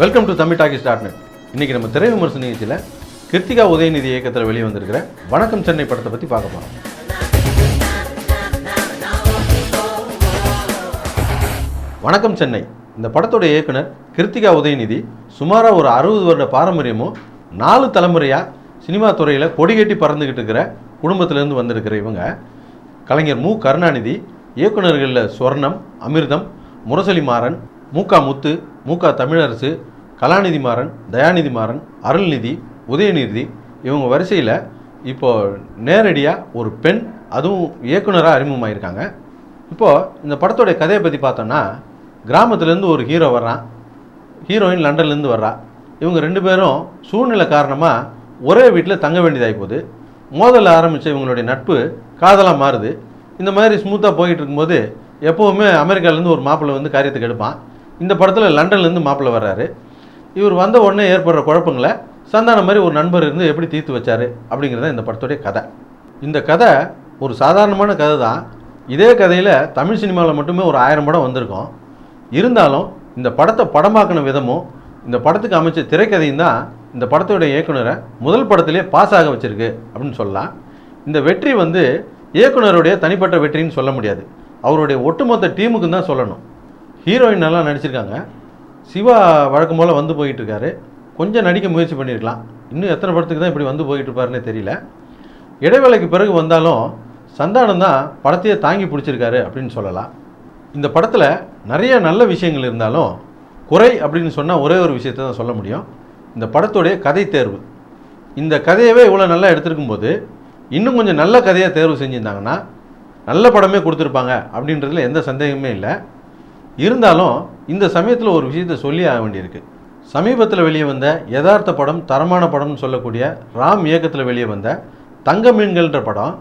Welcome to தமிழ்டாக்கிஸ்.net. இன்றைக்கி நம்ம திரை விமர்சன நிகழ்ச்சியில் கிருத்திகா உதயநிதி இயக்கத்தில் வெளியே வந்திருக்கிற வணக்கம் சென்னை படத்தை பற்றி பார்க்க போகிறோம். வணக்கம் சென்னை இந்த படத்தோட இயக்குனர் கிருத்திகா உதயநிதி சுமாராக ஒரு 60 வருட பாரம்பரியமும் 4 தலைமுறையாக சினிமா துறையில் கொடிகட்டி பறந்துக்கிட்டு இருக்கிற குடும்பத்திலேருந்து வந்திருக்கிற இவங்க கலைஞர் மு கருணாநிதி, இயக்குநர்களில் ஸ்வர்ணம், அமிர்தம், முரசொலி மாறன், மூகா முத்து, மூகா தமிழரசு, கலாநிதி மாறன், தயாநிதி மாறன், அருள்நிதி, உதயநிதி இவங்க வரிசையில் இப்போது நேரடியாக ஒரு பெண் அதுவும் இயக்குனராக அறிமுகமாயிருக்காங்க. இப்போது இந்த படத்தோடைய கதையை பற்றி பார்த்தோன்னா, கிராமத்துலேருந்து ஒரு ஹீரோ வர்றான், ஹீரோயின் லண்டன்லேருந்து வர்றா. இவங்க 2 பேரும் சூழ்நிலை காரணமாக ஒரே வீட்டில் தங்க வேண்டியதாகி போகுது. மோதல் ஆரம்பித்த இவங்களுடைய நட்பு காதலாக மாறுது. இந்த மாதிரி ஸ்மூத்தாக போயிட்டு இருக்கும்போது எப்போவுமே அமெரிக்காவிலேருந்து ஒரு மாப்பிள்ளை வந்து காரியத்துக்கு எடுப்பான். இந்த படத்தில் லண்டன்லேருந்து மாப்பிள்ளை வர்றாரு. இவர் வந்த உடனே ஏற்படுற குழப்பங்களை சந்தானம் மாதிரி ஒரு நண்பர் இருந்து எப்படி தீர்த்து வச்சார் அப்படிங்கிறத இந்த படத்துடைய கதை. இந்த கதை ஒரு சாதாரணமான கதை தான். இதே கதையில் தமிழ் சினிமாவில் மட்டுமே ஒரு 1000 படம் வந்திருக்கும். இருந்தாலும் இந்த படத்தை படமாக்கின விதமும் இந்த படத்துக்கு அமைச்ச திரைக்கதையும் தான் இந்த படத்தோடைய இயக்குனரை முதல் படத்திலே பாஸ் ஆக வச்சிருக்கு அப்படின்னு சொல்லலாம். இந்த வெற்றி வந்து இயக்குனருடைய தனிப்பட்ட வெற்றின்னு சொல்ல முடியாது, அவருடைய ஒட்டுமொத்த டீமுக்கு தான் சொல்லணும். ஹீரோயின் நல்லா நடிச்சிருக்காங்க. சிவா வழக்கம் போல் வந்து போயிட்டுருக்காரு. கொஞ்சம் நடிக்க முயற்சி பண்ணியிருக்கலாம். இன்னும் எத்தனை படத்துக்கு தான் இப்படி வந்து போயிட்டு இருப்பாருன்னே தெரியல. இடைவேளைக்கு பிறகு வந்தாலும் சந்தானம் தான் படத்தையே தாங்கி பிடிச்சிருக்காரு அப்படின்னு சொல்லலாம். இந்த படத்தில் நிறைய நல்ல விஷயங்கள் இருந்தாலும் குறை அப்படின்னு சொன்னால் ஒரே ஒரு விஷயத்தை தான் சொல்ல முடியும், இந்த படத்தோடைய கதை தேர்வு. இந்த கதையவே இவ்வளோ நல்லா எடுத்துருக்கும்போது இன்னும் கொஞ்சம் நல்ல கதையாக தேர்வு செஞ்சுருந்தாங்கன்னா நல்ல படமே கொடுத்துருப்பாங்க அப்படின்றதுல எந்த சந்தேகமே இல்லை. இருந்தாலும் இந்த சமயத்தில் ஒரு விஷயத்தை சொல்லி ஆக வேண்டியிருக்கு. சமீபத்தில் வெளியே வந்த யதார்த்த படம், தரமான படம்னு சொல்லக்கூடிய ராம் இயக்கத்தில் வெளியே வந்த தங்க மீன்கள்ன்ற படம்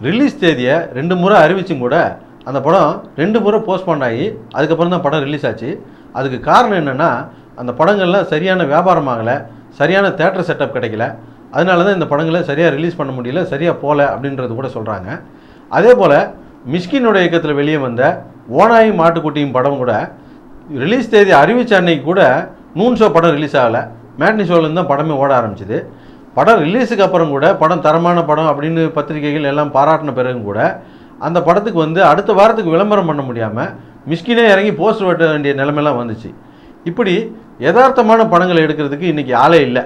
ரிலீஸ் தேதியை 2 முறை அறிவிச்சும் கூட அந்த படம் 2 முறை போஸ்ட்போன் ஆகி அதுக்கப்புறம் தான் படம் ரிலீஸ் ஆச்சு. அதுக்கு காரணம் என்னென்னா, அந்த படங்கள்லாம் சரியான வியாபாரம் ஆகலை, சரியான தேட்டர் செட்டப் கிடைக்கல. அதனால தான் இந்த படங்களை சரியாக ரிலீஸ் பண்ண முடியல, சரியாக போகல அப்படின்றது கூட சொல்கிறாங்க. அதே போல் மிஷ்கினோட இயக்கத்தில் வெளியே வந்த ஓனாயும் மாட்டுக்குட்டியும் படம் கூட ரிலீஸ் தேதி அறிவித்த அன்னைக்கு கூட நூன் ஷோ படம் ரிலீஸ் ஆகலை, மேட்னி ஷோலேருந்து தான் படமே ஓட ஆரம்பிச்சிது. படம் ரிலீஸுக்கு அப்புறம் கூட படம் தரமான படம் அப்படின்னு பத்திரிகைகள் எல்லாம் பாராட்டின பிறகும் கூட அந்த படத்துக்கு வந்து அடுத்த வாரத்துக்கு விளம்பரம் பண்ண முடியாமல் மிஷ்கினே இறங்கி போஸ்டர் வெட்ட வேண்டிய நிலைமையெல்லாம் வந்துச்சு. இப்படி யதார்த்தமான படங்களை எடுக்கிறதுக்கு இன்றைக்கி ஆளே இல்லை.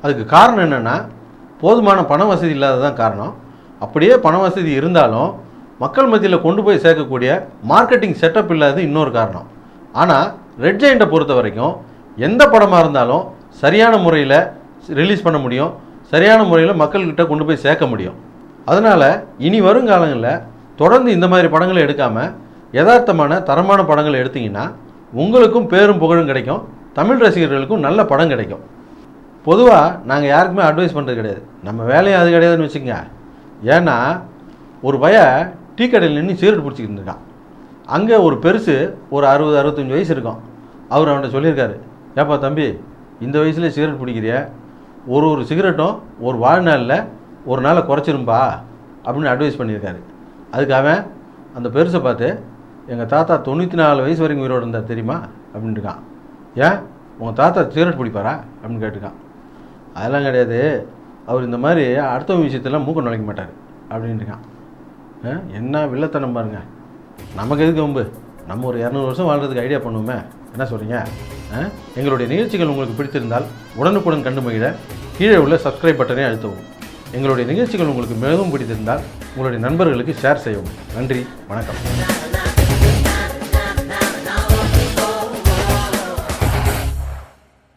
அதுக்கு காரணம் என்னென்னா, போதுமான பண வசதி இல்லாததான் காரணம். அப்படியே பண வசதி இருந்தாலும் மக்கள் மத்தியில் கொண்டு போய் சேர்க்கக்கூடிய மார்க்கெட்டிங் செட்டப் இல்லாதது இன்னொரு காரணம். ஆனால் ரெட் ஜெயண்ட்டை பொறுத்த வரைக்கும் எந்த படமாக இருந்தாலும் சரியான முறையில் ரிலீஸ் பண்ண முடியும், சரியான முறையில் மக்கள்கிட்ட கொண்டு போய் சேர்க்க முடியும். அதனால் இனி வருங்காலங்களில் தொடர்ந்து இந்த மாதிரி படங்களை எடுக்காமல் யதார்த்தமான தரமான படங்களை எடுத்திங்கன்னா உங்களுக்கும் பேரும் புகழும் கிடைக்கும், தமிழ் ரசிகர்களுக்கும் நல்ல படம் கிடைக்கும். பொதுவாக நாங்கள் யாருக்குமே அட்வைஸ் பண்ணுறது கிடையாது, நம்ம வேலையும் அது கிடையாதுன்னு வச்சுக்கோங்க. ஏன்னா ஒரு டீ கடையில் நின்று சிகரெட் பிடிச்சிக்கிட்டு இருக்கான். அங்கே ஒரு பெருசு ஒரு 60-65 வயசு இருக்கும். அவர் அவன்கிட்ட சொல்லியிருக்காரு, ஏப்பா தம்பி, இந்த வயசுலேயே சிகரெட் பிடிக்கிறிய, ஒரு சிகரெட்டும் ஒரு வாழ்நாளில் ஒரு நாளை குறைச்சிரும்பா அப்படின்னு அட்வைஸ் பண்ணியிருக்காரு. அதுக்கு அவன் அந்த பெருசை பார்த்து, எங்கள் தாத்தா 94 வயசு வரைக்கும் உயிரோடு இருந்தார் தெரியுமா அப்படின்னு இருக்கான். ஏன் உங்கள் தாத்தா சிகரெட் பிடிப்பாரா அப்படின்னு கேட்டுருக்கான். அதெல்லாம் கிடையாது, அவர் இந்த மாதிரி அடுத்தவங்க விஷயத்தெல்லாம் மூக்க நுழைக்க மாட்டார் அப்படின்னு இருக்கான். என்ன வில்லத்தனம் பாருங்க, நமக்கு எதுக்கு வம்பு, நம்ம ஒரு 200 வருஷம் வாழ்கிறதுக்கு ஐடியா பண்ணுவோமே, என்ன சொல்கிறீங்க? எங்களுடைய நிகழ்ச்சிகள் உங்களுக்கு பிடித்திருந்தால் உடனுக்குடன் கண்டு மகிழ கீழே உள்ள சப்ஸ்கிரைப் பட்டனை அழுத்தவும். எங்களுடைய நிகழ்ச்சிகள் உங்களுக்கு மிகவும் பிடித்திருந்தால் உங்களுடைய நண்பர்களுக்கு ஷேர் செய்யவும். நன்றி, வணக்கம்.